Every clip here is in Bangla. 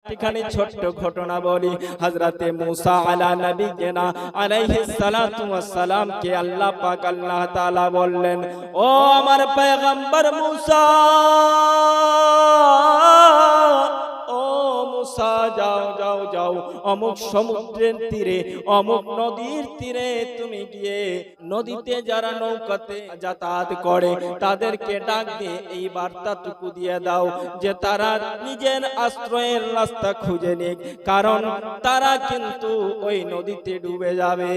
একটিখানি ছোট্ট ঘটনা বলি। হযরতে মুসা আলা নবিয়িনা আলাইহিস সালাতু ওয়াস সালাম কে আল্লাহ পাক আল্লাহ তাআলা বললেন, ও আমার পয়গম্বর মুসা, ও মুসা যাও যাও যাও, অমুক সমুদ্রের তীরে, অমুক নদীর তীরে তুমি গিয়ে নদীতে যারা নৌকাতে যাতায়াত করে তাদেরকে ডাক দিয়ে এই বার্তাটুকু দিয়ে দাও যে তারা নিজের আশ্রয়ের রাস্তা খুঁজে নিক, কারণ তারা কিন্তু ওই নদীতে ডুবে যাবে।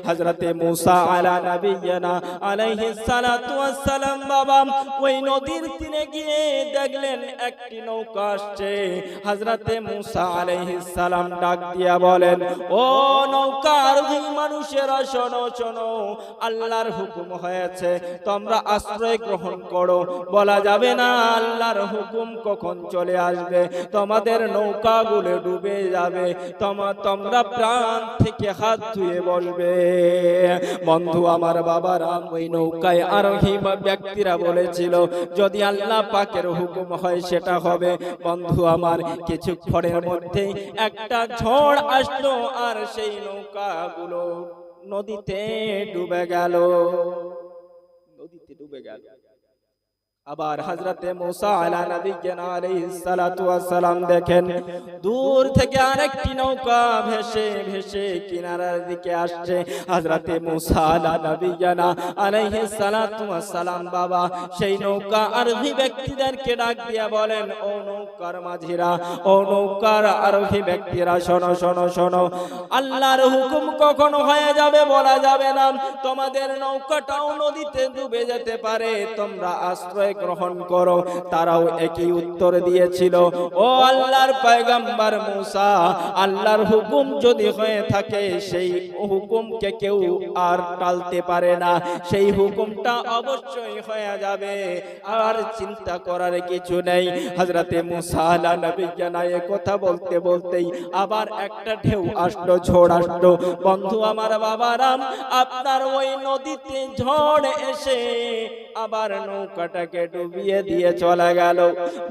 হযরতে মুসা আলা নবিয়িনা আলাইহিস সালাতু ওয়াস সালাম বাবা ওই নদীর তীরে গিয়ে দেখলেন একটি নৌকা আসছে। হযরতে মুসা আলাইহিস সালাম ডাক দিয়া বলেন, ও নৌকার মানুষেরা শোনো শোনো, আল্লাহর হুকুম হয়েছে তোমরা আশ্রয় গ্রহণ করো। বলা যাবে না আল্লাহর হুকুম কখন চলে আসবে, তোমাদের নৌকাগুলো ডুবে যাবে, তোমরা প্রাণ থেকে হাত ধুয়ে বলবে। বন্ধু আমার বাবারা, ওই নৌকায় আরোহী ব্যক্তিরা বলেছিল যদি আল্লাহ পাকের হুকুম হয় সেটা হবে। বন্ধু আমার, কিছুক্ষণের মধ্যে একটা ঝড় আসলো আর সেই নৌকাগুলো নদীতে ডুবে গেল, নদীতে ডুবে গেল। আবার হযরতে মুসা আলা নবিয়িনা আলাইহিস সালাতু ওয়াস সালাম দেখেন দূর থেকে আরেকটি নৌকা ভেসে ভেসে কিনারার দিকে আসছে। হযরতে মুসা আলা নবিয়িনা আলাইহিস সালাতু ওয়াস সালাম বাবা সেই নৌকা আরোহী ব্যক্তিদেরকে ডাক দিয়া বলেন, ও নৌকার মাঝিরা, ও নৌকার আরোহী ব্যক্তিরা শোনো শোনো শোনো, আল্লাহর হুকুম কখন হয়ে যাবে বলা যাবে না, তোমাদের নৌকাটাও নদীতে ডুবে যেতে পারে, তোমরা আশ্রয় গ্রহণ করো। তারাও একই উত্তর দিয়েছিল, ও আল্লাহর পয়গম্বর মুসা, আল্লাহর হুকুম যদি হয়ে থাকে সেই হুকুমকে কেউ আর টালতে পারে না, সেই হুকুমটা অবশ্যই হয়ে যাবে, আর চিন্তা করার কিছু নেই। হযরতে মুসা আলা নবিয়িনা এই কথা বলতে বলতেই আবার একটা ঢেউ আসলো, ঝড় আসলো। বন্ধু আমার বাবারা, আপনার ওই নদীতে ঝড় এসে আবার নৌকাটাকে ডুবিয়ে দিয়ে চলে গেল।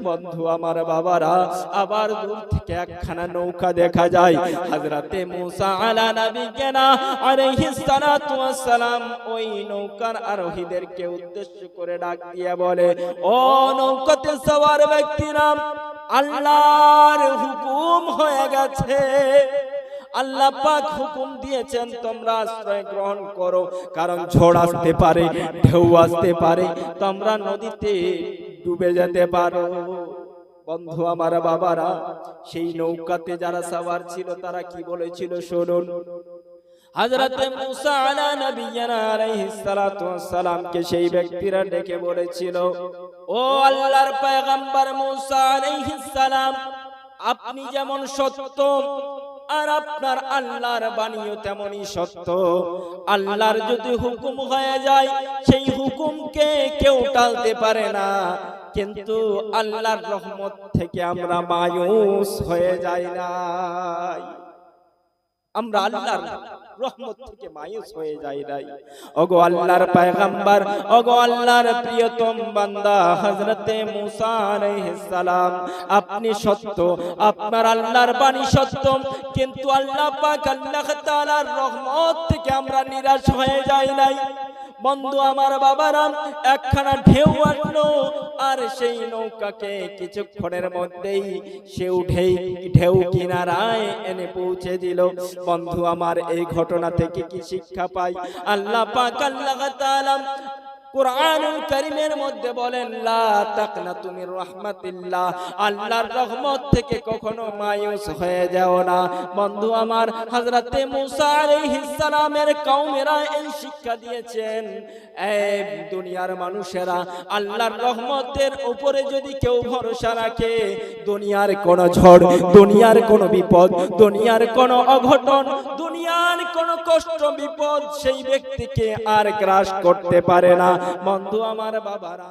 বন্ধু আমার বাবারা, আবার দূর থেকে একখানা নৌকা দেখা যায়। হযরতে মুসা আলা নবিয়িনা আলাইহিস সালাতু ওয়াস সালাম ওই নৌকার আরোহীদেরকে উদ্দেশ্য করে ডাক দিয়ে বলে, ও নৌকাতে সওয়ার ব্যক্তিরা, আল্লাহর হুকুম হয়ে গেছে, আল্লাহ পাক হুকুম দিয়েছেন তোমরা আশ্রয় গ্রহণ করো, কারণ ঝড় আসতে পারে, ঢেউ আসতে পারে, তোমরা নদীতে ডুবে যেতে পারো। বন্ধু আমার বাবারা, সেই নৌকাতে যারা সওয়ার ছিল তারা কি বলেছিল শুনুন। হযরতে মুসা আলা নবিয়িনা আলাইহিস সালাতু ওয়াস সালাম কে সেই ব্যক্তিরা ডেকে বলেছিল, ও আল্লাহর পয়গম্বর মুসা আলাইহিস সালাম, আপনি যেমন সত্য আর আপনার আল্লাহর বাণীও তেমনই সত্য। আল্লাহর যদি হুকুম হয়ে যায় সেই হুকুমকে কেউ টালতে পারে না, কিন্তু আল্লাহর রহমত থেকে আমরা মায়ুস হয়ে যাই না, আমরা আল্লাহর রহমত থেকে মায়ুস হয়ে যাই নাই। ওগো আল্লাহর পয়গম্বর, ওগো আল্লাহর প্রিয়তম বান্দা হযরতে মুসা আলাইহিস সালাম, আপনি সত্য, আপনার আল্লাহর বাণী সত্য, কিন্তু আল্লাহ পাক আল্লাহ তাআলার রহমত থেকে আমরা নিরাশ হয়ে যাই নাই। বন্ধু আমার বাবারা, একখানা ঢেউ আসলো আর সেই নৌকাকে কিছুক্ষণের মধ্যেই সেও ঢেউ কিনারায় এনে পৌঁছে দিল। বন্ধু আমার, এই ঘটনা থেকে কি শিক্ষা পাই? আল্লাহ পাক আল্লাহ তাআলা কুরআনুল কারীমের মধ্যে বলেন, লা তাকনাতু মির রাহমাতিল্লাহ, আল্লাহর রহমত থেকে কখনো মায়ুস হয়ে যাও না। বন্ধু আমার, হযরতে মুসা আলাইহিস সালামের কওমেরা এই শিক্ষা দিয়েছেন, এই দুনিয়ার মানুষেরা, আল্লাহর রহমতের উপরে যদি কেউ ভরসা রাখে, দুনিয়ার কোন ঝড়, দুনিয়ার কোন বিপদ, দুনিয়ার কোন অঘটন, দুনিয়ার কোন কষ্ট বিপদ সেই ব্যক্তিকে আর গ্রাস করতে পারে না। বন্ধু আমার বাবারা।